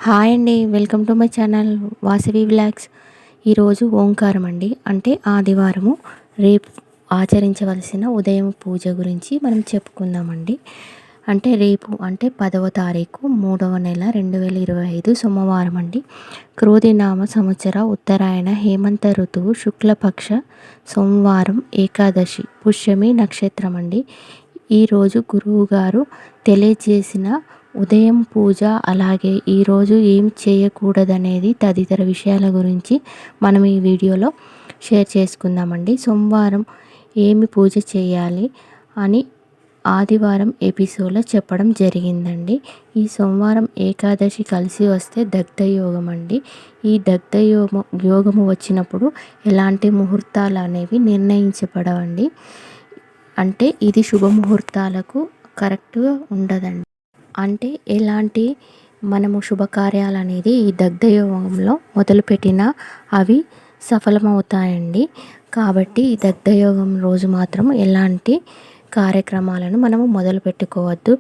Hi అండి, welcome to my channel Vasavi vlogs. ఈరోజు ఓంకారం అండి, అంటే ఆదివారము. రేపు ఆచరించవలసిన ఉదయం పూజ గురించి మనం చెప్పుకుందామండి. అంటే రేపు అంటే 10వ తారీఖు 3వ నెల 2025 సోమవారం అండి. క్రోధినామ సంవత్సర ఉత్తరాయణ హేమంత ఋతువు శుక్లపక్ష సోమవారం ఏకాదశి పుష్యమి నక్షత్రం అండి. ఈరోజు గురువు గారు తెలియజేసిన ఉదయం పూజ, అలాగే ఈరోజు ఏం చేయకూడదనేది తదితర విషయాల గురించి మనం ఈ వీడియోలో షేర్ చేసుకుందామండి. సోమవారం ఏమి పూజ చేయాలి అని ఆదివారం ఎపిసోడ్లో చెప్పడం జరిగిందండి. ఈ సోమవారం ఏకాదశి కలిసి వస్తే దగ్ధయోగం అండి. ఈ దగ్ధయోగము వచ్చినప్పుడు ఎలాంటి ముహూర్తాలు అనేవి నిర్ణయించబడవండి. అంటే ఇది శుభముహూర్తాలకు కరెక్ట్గా ఉండదండి. అంటే ఎలాంటి మనము శుభకార్యాలు అనేది ఈ దగ్ధయోగంలో మొదలుపెట్టినా అవి సఫలమవుతాయండి. కాబట్టి ఈ దగ్ధయోగం రోజు మాత్రం ఎలాంటి కార్యక్రమాలను మనము మొదలు పెట్టుకోవద్దు.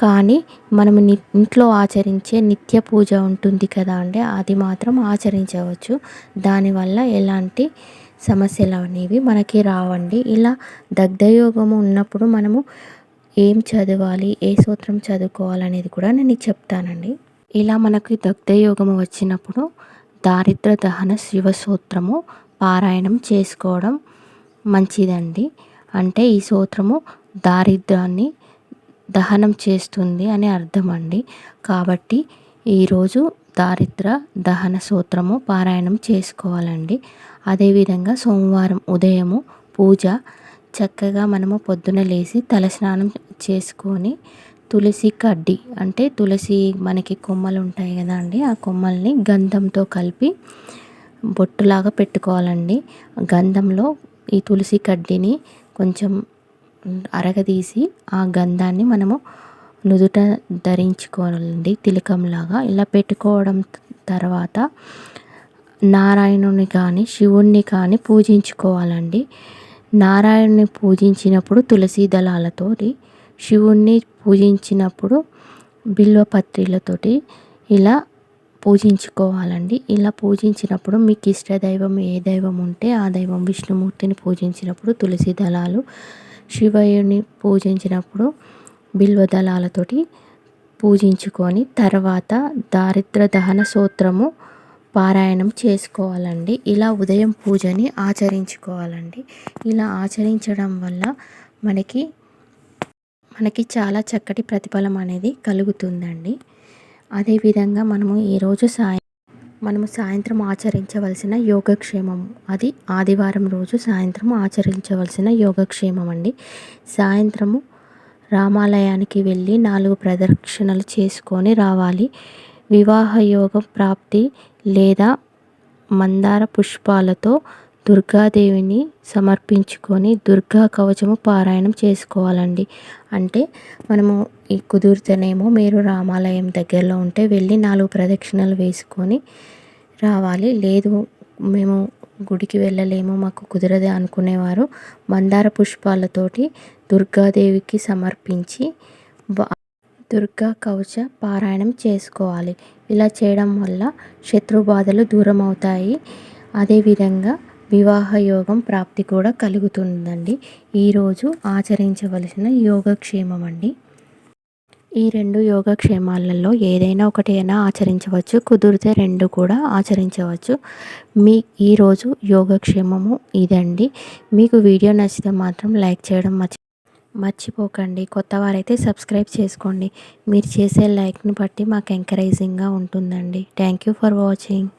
కానీ మనము ఇంట్లో ఆచరించే నిత్య పూజ ఉంటుంది కదా అండి, అది మాత్రం ఆచరించవచ్చు. దానివల్ల ఎలాంటి సమస్యలు అనేవి మనకి రావండి. ఇలా దగ్ధయోగము ఉన్నప్పుడు మనము ఏం చదవాలి, ఏ సూత్రం చదువుకోవాలనేది కూడా నేను చెప్తానండి. ఇలా మనకి దగ్ధయోగము వచ్చినప్పుడు దారిద్ర దహన శివ సూత్రము పారాయణం చేసుకోవడం మంచిదండి. అంటే ఈ సూత్రము దారిద్రాన్ని దహనం చేస్తుంది అని అర్థం అండి. కాబట్టి ఈరోజు దారిద్ర దహన సూత్రము పారాయణం చేసుకోవాలండి. అదేవిధంగా సోమవారం ఉదయము పూజ చక్కగా మనము పొద్దున లేచి తలస్నానం చేసుకొని తులసి కడ్డి, అంటే తులసి మనకి కొమ్మలు ఉంటాయి కదా అండి, ఆ కొమ్మల్ని గంధంతో కలిపి బొట్టులాగా పెట్టుకోవాలండి. గంధంలో ఈ తులసి కడ్డీని కొంచెం అరగదీసి ఆ గంధాన్ని మనము నుదుట ధరించుకోవాలండి తిలకంలాగా. ఇలా పెట్టుకోవడం తర్వాత నారాయణుని కానీ శివుణ్ణి కానీ పూజించుకోవాలండి. నారాయణుని పూజించినప్పుడు తులసి దళాలతోటి, శివుణ్ణి పూజించినప్పుడు బిల్వపత్రిలతోటి ఇలా పూజించుకోవాలండి. ఇలా పూజించినప్పుడు మీకు ఇష్టదైవం ఏ దైవం ఉంటే ఆ దైవం, విష్ణుమూర్తిని పూజించినప్పుడు తులసి దళాలు, శివయ్యుని పూజించినప్పుడు బిల్వ దళాలతోటి పూజించుకొని తర్వాత దారిద్ర దహన సూత్రము పారాయణం చేసుకోవాలండి. ఇలా ఉదయం పూజని ఆచరించుకోవాలండి. ఇలా ఆచరించడం వల్ల మనకి చాలా చక్కటి ప్రతిఫలం అనేది కలుగుతుందండి. అదేవిధంగా మనము సాయంత్రం ఆచరించవలసిన యోగక్షేమం, అది ఆదివారం రోజు సాయంత్రం ఆచరించవలసిన యోగక్షేమం అండి. సాయంత్రము రామాలయానికి వెళ్ళి 4 ప్రదక్షిణలు చేసుకొని రావాలి. వివాహ యోగం ప్రాప్తి లేదా మందార పుష్పాలతో దుర్గాదేవిని సమర్పించుకొని దుర్గా కవచము పారాయణం చేసుకోవాలండి. అంటే మనము ఈ కుదిరితేనేమో మీరు రామాలయం దగ్గరలో ఉంటే వెళ్ళి 4 ప్రదక్షిణలు వేసుకొని రావాలి. లేదు మేము గుడికి వెళ్ళలేము, మాకు కుదరదు అనుకునేవారు మందార పుష్పాలతోటి దుర్గాదేవికి సమర్పించి దుర్గా కవచ పారాయణం చేసుకోవాలి. ఇలా చేయడం వల్ల శత్రుబాధలు దూరం అవుతాయి. అదేవిధంగా వివాహ యోగం ప్రాప్తి కూడా కలుగుతుందండి. ఈరోజు ఆచరించవలసిన యోగక్షేమం అండి. ఈ 2 యోగక్షేమాలలో ఏదైనా ఒకటి అయినా ఆచరించవచ్చు, కుదిరితే 2 కూడా ఆచరించవచ్చు. ఈరోజు యోగక్షేమము ఇదండి. మీకు వీడియో నచ్చితే మాత్రం లైక్ చేయడం మర్చిపోకండి. కొత్త వారైతే సబ్స్క్రైబ్ చేసుకోండి. మీరు చేసే లైక్ని బట్టి మాకు ఎంకరేజింగ్గా ఉంటుందండి. Thank you for watching.